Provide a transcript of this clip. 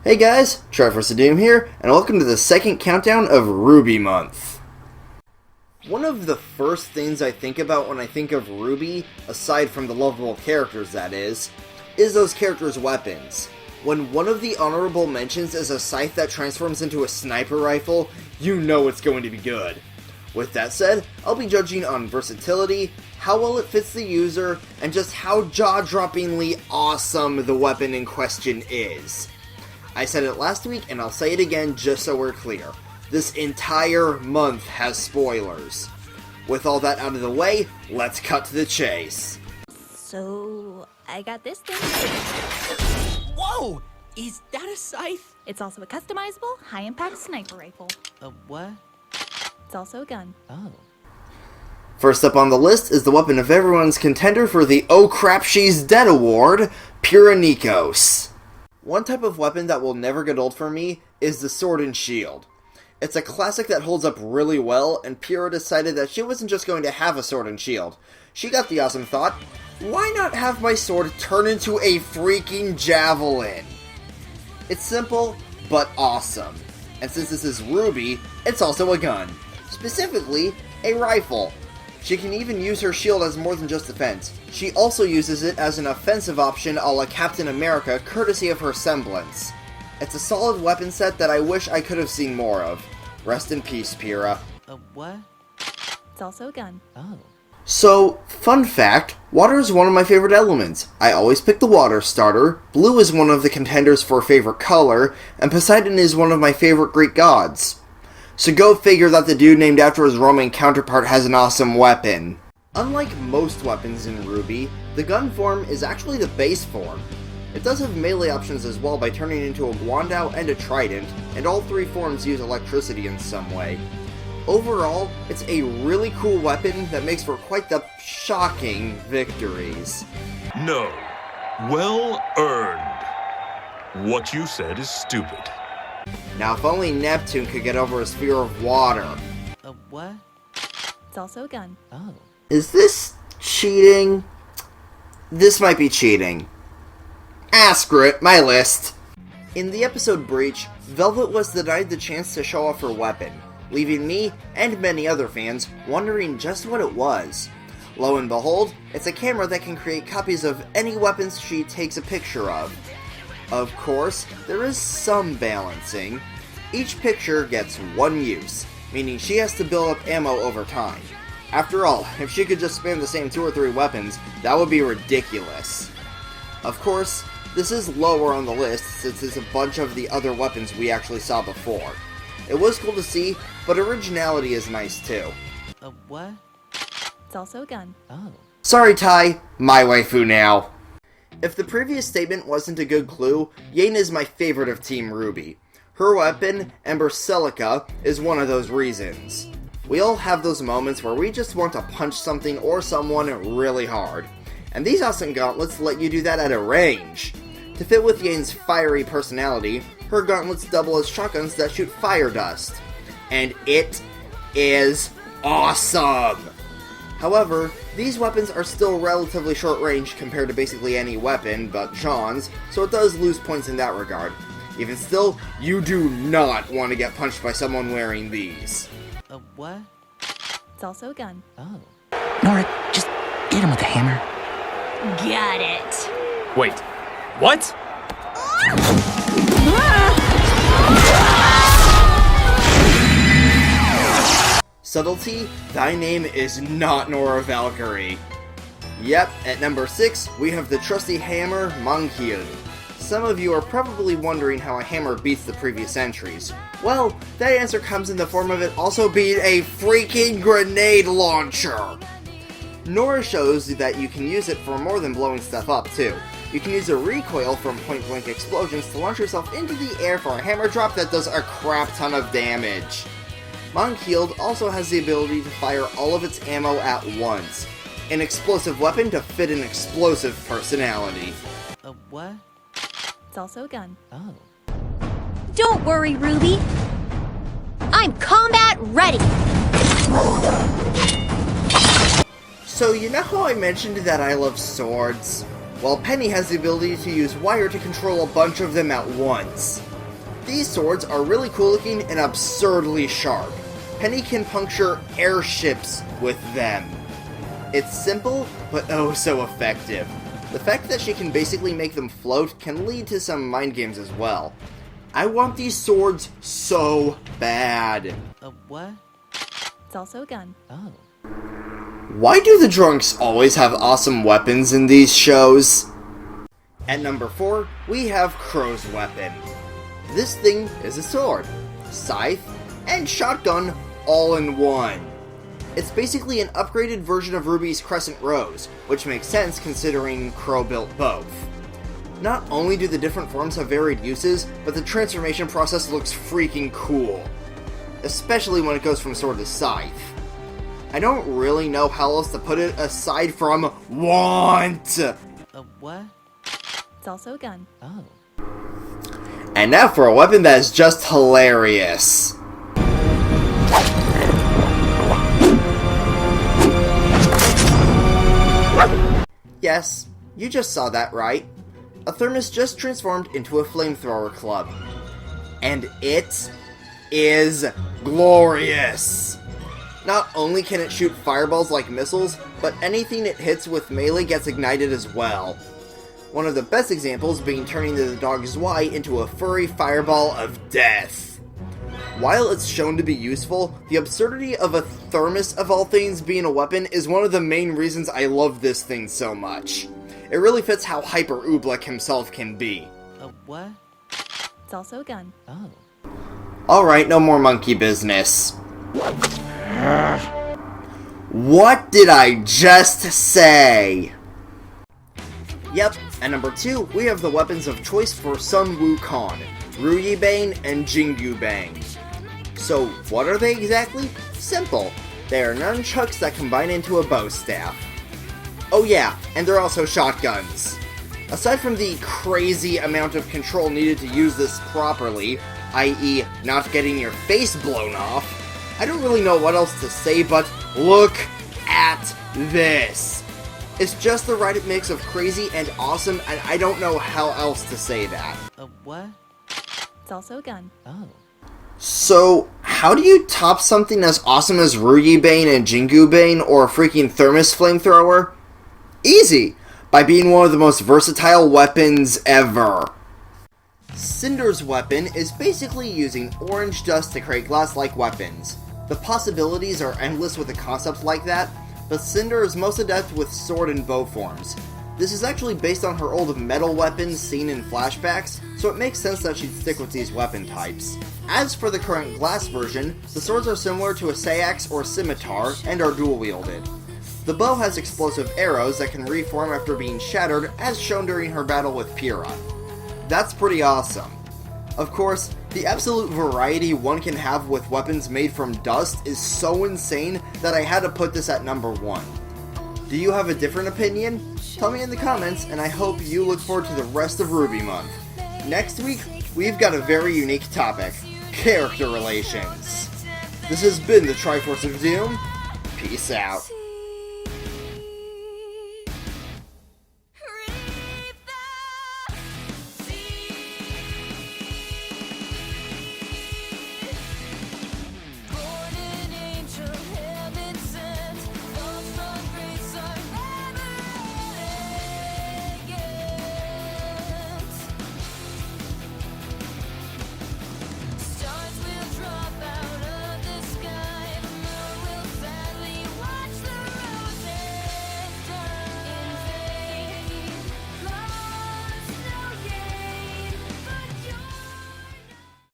Hey guys, Triforce Doom here, and welcome to the second countdown of RWBY Month. One of the first things I think about when I think of RWBY, aside from the lovable characters that is those characters' weapons. When one of the honorable mentions is a scythe that transforms into a sniper rifle, you know it's going to be good. With that said, I'll be judging on versatility, how well it fits the user, and just how jaw-droppingly awesome the weapon in question is. I said it last week, and I'll say it again just so we're clear. This entire month has spoilers. With all that out of the way, let's cut to the chase. So, I got this thing. Whoa! Is that a scythe? It's also a customizable, high-impact sniper rifle. A what? It's also a gun. Oh. First up on the list is the weapon of everyone's contender for the Oh Crap She's Dead award, Pyrrhonikos. One type of weapon that will never get old for me is the sword and shield. It's a classic that holds up really well, and Pyrrho decided that she wasn't just going to have a sword and shield. She got the awesome thought, why not have my sword turn into a freaking javelin? It's simple, but awesome. And since this is RWBY, it's also a gun. Specifically, a rifle. She can even use her shield as more than just defense. She also uses it as an offensive option a la Captain America, courtesy of her semblance. It's a solid weapon set that I wish I could have seen more of. Rest in peace, Pyrrha. A what? It's also a gun. Oh. So, fun fact, water is one of my favorite elements. I always pick the water starter, blue is one of the contenders for favorite color, and Poseidon is one of my favorite Greek gods. So go figure that the dude named after his Roman counterpart has an awesome weapon. Unlike most weapons in RWBY, the gun form is actually the base form. It does have melee options as well by turning into a Guandao and a Trident, and all three forms use electricity in some way. Overall, it's a really cool weapon that makes for quite the shocking victories. No. Well earned. What you said is stupid. Now if only Neptune could get over his fear of water. A what? It's also a gun. Oh. Is this cheating? This might be cheating. Screw it, my list. In the episode Breach, Velvet was denied the chance to show off her weapon, leaving me, and many other fans, wondering just what it was. Lo and behold, it's a camera that can create copies of any weapons she takes a picture of. Of course, there is some balancing. Each picture gets one use, meaning she has to build up ammo over time. After all, if she could just spam the same 2 or 3 weapons, that would be ridiculous. Of course, this is lower on the list since it's a bunch of the other weapons we actually saw before. It was cool to see, but originality is nice too. A what? It's also a gun. Oh. Sorry Tai, my waifu now. If the previous statement wasn't a good clue, Yane is my favorite of Team RWBY. Her weapon, Ember Celica, is one of those reasons. We all have those moments where we just want to punch something or someone really hard. And these awesome gauntlets let you do that at a range. To fit with Yane's fiery personality, her gauntlets double as shotguns that shoot fire dust. And it is awesome! However, these weapons are still relatively short range compared to basically any weapon but Jean's, so it does lose points in that regard. Even still, you do not want to get punched by someone wearing these. A what? It's also a gun. Oh. Nora, just hit him with the hammer. Got it. Wait. What? Subtlety, thy name is not Nora Valkyrie. Yep, at number 6, we have the trusty hammer, Mankiel. Some of you are probably wondering how a hammer beats the previous entries. Well, that answer comes in the form of it also being a freaking grenade launcher! Nora shows that you can use it for more than blowing stuff up, too. You can use a recoil from point-blank explosions to launch yourself into the air for a hammer drop that does a crap ton of damage. Mankiel also has the ability to fire all of its ammo at once. An explosive weapon to fit an explosive personality. A what? It's also a gun. Oh. Don't worry, RWBY. I'm combat ready. So you know how I mentioned that I love swords? Well, Penny has the ability to use wire to control a bunch of them at once. These swords are really cool looking and absurdly sharp. Penny can puncture airships with them. It's simple, but oh so effective. The fact that she can basically make them float can lead to some mind games as well. I want these swords so bad. A what? It's also a gun. Oh. Why do the drunks always have awesome weapons in these shows? At number 4, we have Crow's weapon. This thing is a sword, scythe, and shotgun all in one. It's basically an upgraded version of Ruby's Crescent Rose, which makes sense considering Crow built both. Not only do the different forms have varied uses, but the transformation process looks freaking cool. Especially when it goes from sword to scythe. I don't really know how else to put it aside from want! A what? It's also a gun. Oh. And now for a weapon that is just hilarious. Yes, you just saw that right. A thermos just transformed into a flamethrower club. And it is glorious! Not only can it shoot fireballs like missiles, but anything it hits with melee gets ignited as well. One of the best examples being turning the dog Zwei into a furry fireball of death. While it's shown to be useful, the absurdity of a thermos of all things being a weapon is one of the main reasons I love this thing so much. It really fits how hyper Oobleck himself can be. A what? It's also a gun. Oh. Alright, no more monkey business. What did I just say? Yep, at number 2, we have the weapons of choice for Sun Wukong, Ruyi-Bane and Jingu-Bane. So, what are they exactly? Simple. They are nunchucks that combine into a bow staff. Oh yeah, and they're also shotguns. Aside from the crazy amount of control needed to use this properly, i.e. not getting your face blown off, I don't really know what else to say, but look at this. It's just the right mix of crazy and awesome, and I don't know how else to say that. A what? It's also a gun. Oh. So, how do you top something as awesome as Ruyi-Bane and Jingu-Bane or a freaking thermos flamethrower? Easy! By being one of the most versatile weapons ever. Cinder's weapon is basically using orange dust to create glass-like weapons. The possibilities are endless with a concept like that, but Cinder is most adept with sword and bow forms. This is actually based on her old metal weapons seen in flashbacks, so it makes sense that she'd stick with these weapon types. As for the current glass version, the swords are similar to a Sayax or scimitar and are dual-wielded. The bow has explosive arrows that can reform after being shattered, as shown during her battle with Pyrrha. That's pretty awesome. Of course, the absolute variety one can have with weapons made from dust is so insane that I had to put this at number 1. Do you have a different opinion? Tell me in the comments, and I hope you look forward to the rest of Ruby Month. Next week, we've got a very unique topic: character relations. This has been the Triforce of Doom. Peace out.